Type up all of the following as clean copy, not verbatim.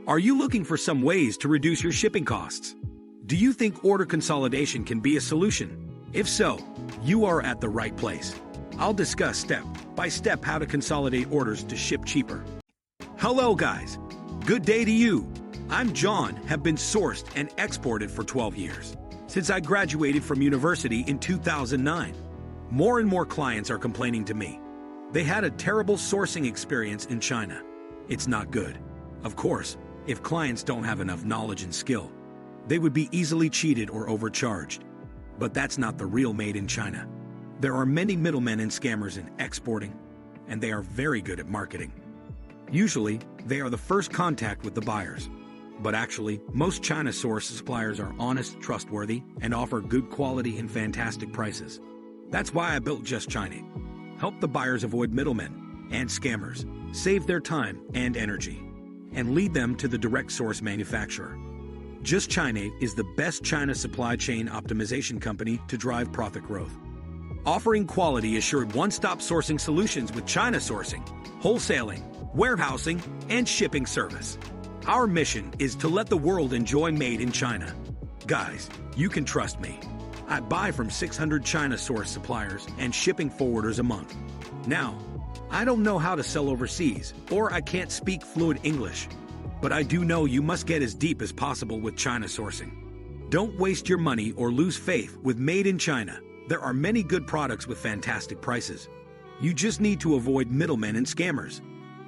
Are you looking for some ways to reduce your shipping costs? Do you think order consolidation can be a solution? If so, you are at the right place. I'll discuss step by step how to consolidate orders to ship cheaper. Hello guys, good day to you. I'm John, have been sourced and exported for 12 years. Since I graduated from university in 2009, more and more clients are complaining to me. They had a terrible sourcing experience in China. It's not good. Of course, if clients don't have enough knowledge and skill, they would be easily cheated or overcharged. But that's not the real made in China. There are many middlemen and scammers in exporting, and they are very good at marketing. Usually, they are the first contact with the buyers. But actually, most China source suppliers are honest, trustworthy, and offer good quality and fantastic prices. That's why I built JustChinait. Help the buyers avoid middlemen and scammers, save their time and energy, and lead them to the direct source manufacturer. JustChinait is the best China supply chain optimization company to drive profit growth. Offering quality assured one-stop sourcing solutions with China sourcing, wholesaling, warehousing, and shipping service. Our mission is to let the world enjoy made in China. Guys, you can trust me. I buy from 600 China source suppliers and shipping forwarders a month. Now, I don't know how to sell overseas, or I can't speak fluent English. But I do know you must get as deep as possible with China sourcing. Don't waste your money or lose faith with Made in China. There are many good products with fantastic prices. You just need to avoid middlemen and scammers.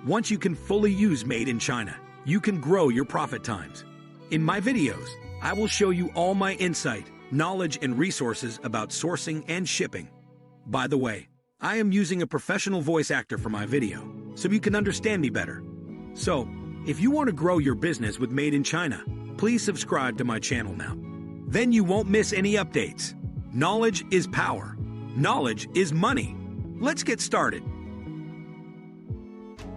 Once you can fully use Made in China, you can grow your profit times. In my videos, I will show you all my insight, knowledge, and resources about sourcing and shipping. By the way, I am using a professional voice actor for my video, so you can understand me better. So, if you want to grow your business with Made in China, please subscribe to my channel now. Then you won't miss any updates. Knowledge is power. Knowledge is money. Let's get started.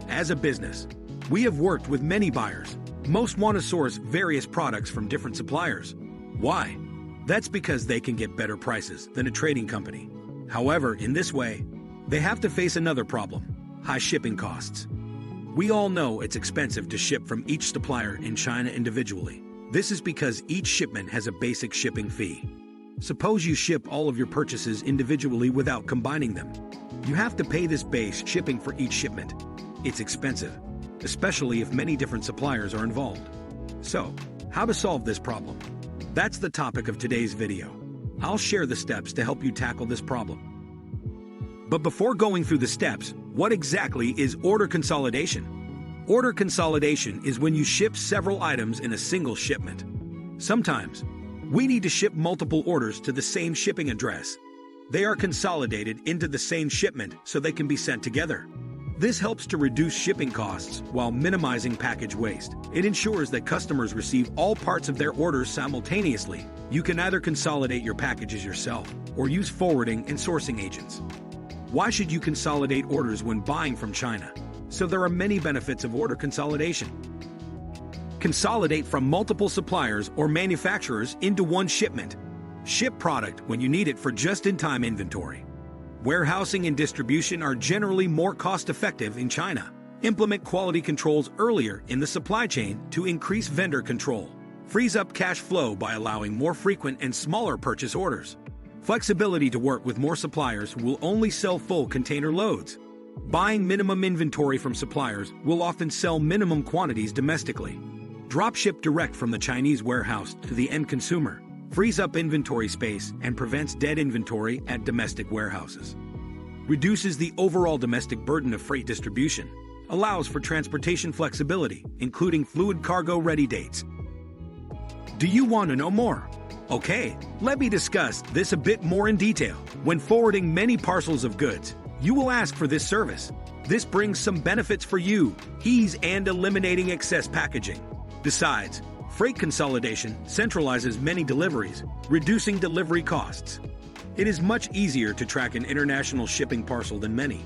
As a business, we have worked with many buyers. Most want to source various products from different suppliers. Why? That's because they can get better prices than a trading company. However, in this way, they have to face another problem: high shipping costs. We all know it's expensive to ship from each supplier in China individually. This is because each shipment has a basic shipping fee. Suppose you ship all of your purchases individually without combining them. You have to pay this base shipping for each shipment. It's expensive, especially if many different suppliers are involved. So, how to solve this problem? That's the topic of today's video. I'll share the steps to help you tackle this problem. But before going through the steps, what exactly is order consolidation? Order consolidation is when you ship several items in a single shipment. Sometimes, we need to ship multiple orders to the same shipping address. They are consolidated into the same shipment so they can be sent together. This helps to reduce shipping costs while minimizing package waste. It ensures that customers receive all parts of their orders simultaneously. You can either consolidate your packages yourself or use forwarding and sourcing agents. Why should you consolidate orders when buying from China? So there are many benefits of order consolidation. Consolidate from multiple suppliers or manufacturers into one shipment. Ship product when you need it for just-in-time inventory. Warehousing and distribution are generally more cost-effective in China. Implement quality controls earlier in the supply chain to increase vendor control. Frees up cash flow by allowing more frequent and smaller purchase orders. Flexibility to work with more suppliers who will only sell full container loads. Buying minimum inventory from suppliers will often sell minimum quantities domestically. Dropship direct from the Chinese warehouse to the end consumer. Frees up inventory space and prevents dead inventory at domestic warehouses. Reduces the overall domestic burden of freight distribution. Allows for transportation flexibility, including fluid cargo ready dates. Do you want to know more? Okay, let me discuss this a bit more in detail. When forwarding many parcels of goods, you will ask for this service. This brings some benefits for you, ease and eliminating excess packaging. Besides, freight consolidation centralizes many deliveries, reducing delivery costs. It is much easier to track an international shipping parcel than many.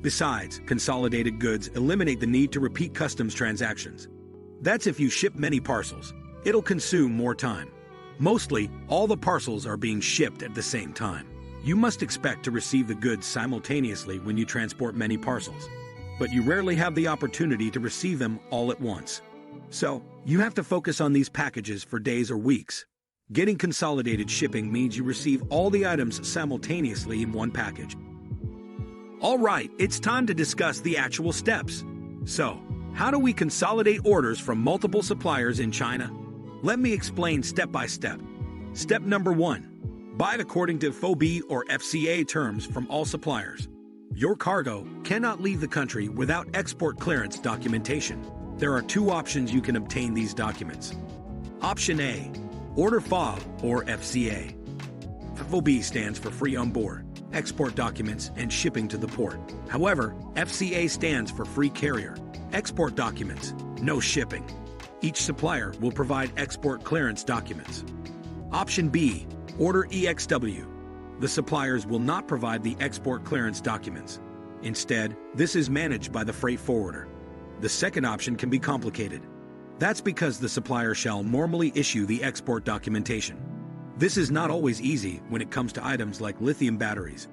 Besides, consolidated goods eliminate the need to repeat customs transactions. That's if you ship many parcels. It'll consume more time. Mostly, all the parcels are being shipped at the same time. You must expect to receive the goods simultaneously when you transport many parcels. But you rarely have the opportunity to receive them all at once. So, you have to focus on these packages for days or weeks. Getting consolidated shipping means you receive all the items simultaneously in one package. Alright, it's time to discuss the actual steps. So, how do we consolidate orders from multiple suppliers in China? Let me explain step by step. Step number 1. Buy according to foreigh or FCA terms from all suppliers. Your cargo cannot leave the country without export clearance documentation. There are two options you can obtain these documents. Option A. Order foreigh or FCA. Foreigh stands for free on board, export documents, and shipping to the port. However, FCA stands for free carrier, export documents, no shipping. Each supplier will provide export clearance documents. Option B. Order EXW. The suppliers will not provide the export clearance documents. Instead, this is managed by the freight forwarder. The second option can be complicated. That's because the supplier shall normally issue the export documentation. This is not always easy when it comes to items like lithium batteries.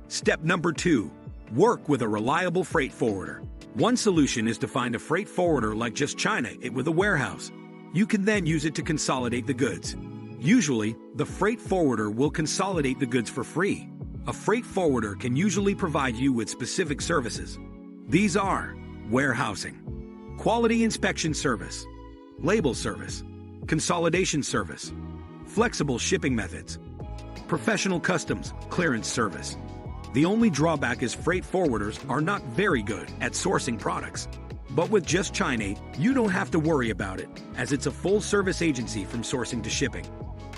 Step number 2. Work with a reliable freight forwarder. One solution is to find a freight forwarder like JustChinait with a warehouse. You can then use it to consolidate the goods. Usually, the freight forwarder will consolidate the goods for free. A freight forwarder can usually provide you with specific services. These are warehousing, quality inspection service, label service, consolidation service, flexible shipping methods, professional customs clearance service. The only drawback is freight forwarders are not very good at sourcing products. But with JustChinait, you don't have to worry about it, as it's a full-service agency from sourcing to shipping.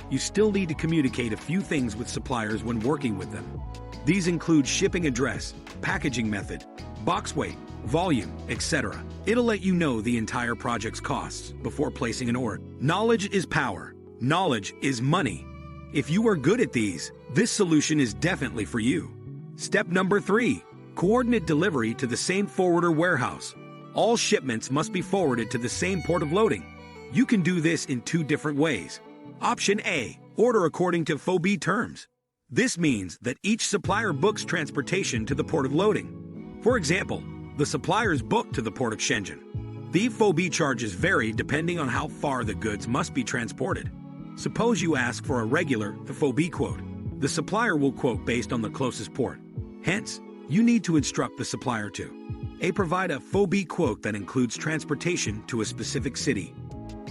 You still need to communicate a few things with suppliers when working with them. These include shipping address, packaging method, box weight, volume, etc. It'll let you know the entire project's costs before placing an order. Knowledge is power. Knowledge is money. If you are good at these, this solution is definitely for you. Step number 3. Coordinate delivery to the same forwarder warehouse. All shipments must be forwarded to the same port of loading. You can do this in 2 different ways. Option A. Order according to foreigh terms. This means that each supplier books transportation to the port of loading. For example, the suppliers book to the port of Shenzhen. The foreigh charges vary depending on how far the goods must be transported. Suppose you ask for a regular foreigh quote. The supplier will quote based on the closest port. Hence, you need to instruct the supplier to A. Provide a foreigh quote that includes transportation to a specific city.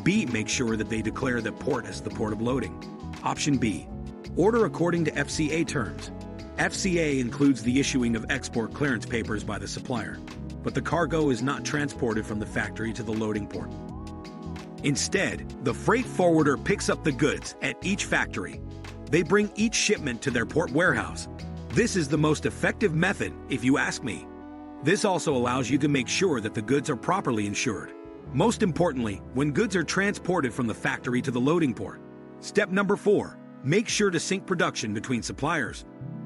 B. Make sure that they declare that port as the port of loading. Option B. Order according to FCA terms. FCA includes the issuing of export clearance papers by the supplier, but the cargo is not transported from the factory to the loading port. Instead, the freight forwarder picks up the goods at each factory. They bring each shipment to their port warehouse. This is the most effective method, if you ask me. This also allows you to make sure that the goods are properly insured. Most importantly, when goods are transported from the factory to the loading port. Step number 4. Make sure to sync production between suppliers.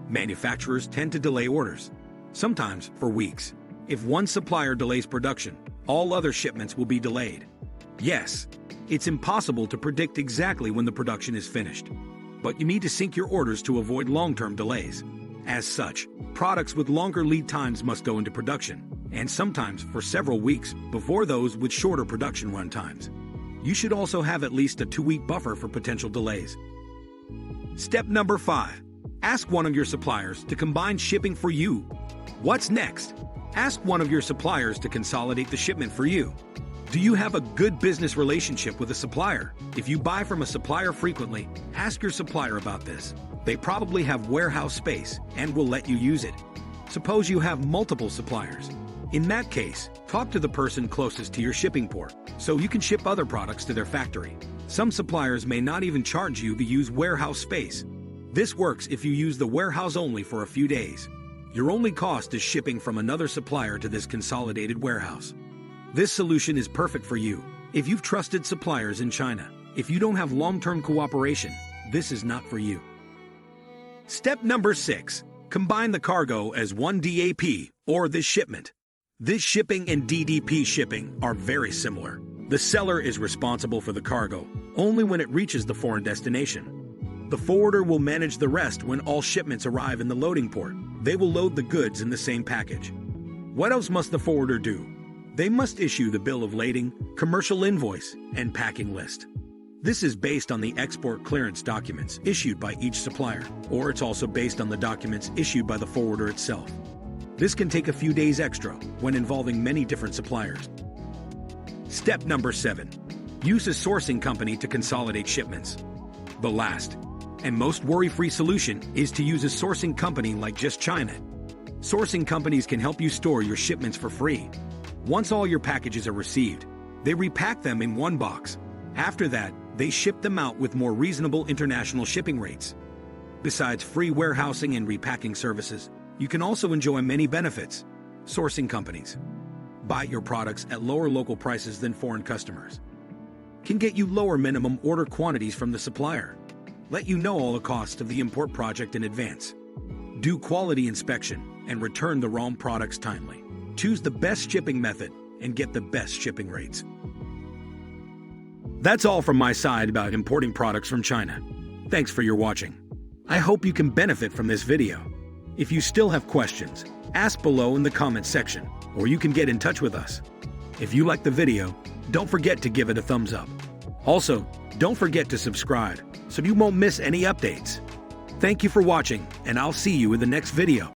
Manufacturers tend to delay orders, sometimes for weeks. If one supplier delays production, all other shipments will be delayed. Yes, it's impossible to predict exactly when the production is finished, but you need to sync your orders to avoid long-term delays. As such, products with longer lead times must go into production, and sometimes for several weeks before those with shorter production run times. You should also have at least a 2-week buffer for potential delays. Step number 5. Ask one of your suppliers to combine shipping for you. What's next? Ask one of your suppliers to consolidate the shipment for you. Do you have a good business relationship with a supplier? If you buy from a supplier frequently, ask your supplier about this. They probably have warehouse space and will let you use it. Suppose you have multiple suppliers. In that case, talk to the person closest to your shipping port, so you can ship other products to their factory. Some suppliers may not even charge you to use warehouse space. This works if you use the warehouse only for a few days. Your only cost is shipping from another supplier to this consolidated warehouse. This solution is perfect for you if you've trusted suppliers in China. If you don't have long-term cooperation, this is not for you. Step number 6. Combine the cargo as one DAP, or this shipment. This shipping and DDP shipping are very similar. The seller is responsible for the cargo only when it reaches the foreign destination. The forwarder will manage the rest when all shipments arrive in the loading port. They will load the goods in the same package. What else must the forwarder do? They must issue the bill of lading, commercial invoice, and packing list. This is based on the export clearance documents issued by each supplier, or it's also based on the documents issued by the forwarder itself. This can take a few days extra when involving many different suppliers. Step number 7. Use a sourcing company to consolidate shipments. The last and most worry-free solution is to use a sourcing company like JustChinait. Sourcing companies can help you store your shipments for free. Once all your packages are received, they repack them in one box. After that, they ship them out with more reasonable international shipping rates. Besides free warehousing and repacking services, you can also enjoy many benefits. Sourcing companies buy your products at lower local prices than foreign customers, can get you lower minimum order quantities from the supplier, let you know all the costs of the import project in advance, do quality inspection, and return the wrong products timely. Choose the best shipping method and get the best shipping rates. That's all from my side about importing products from China. Thanks for your watching. I hope you can benefit from this video. If you still have questions, ask below in the comments section, or you can get in touch with us. If you like the video, don't forget to give it a thumbs up. Also, don't forget to subscribe so you won't miss any updates. Thank you for watching, and I'll see you in the next video.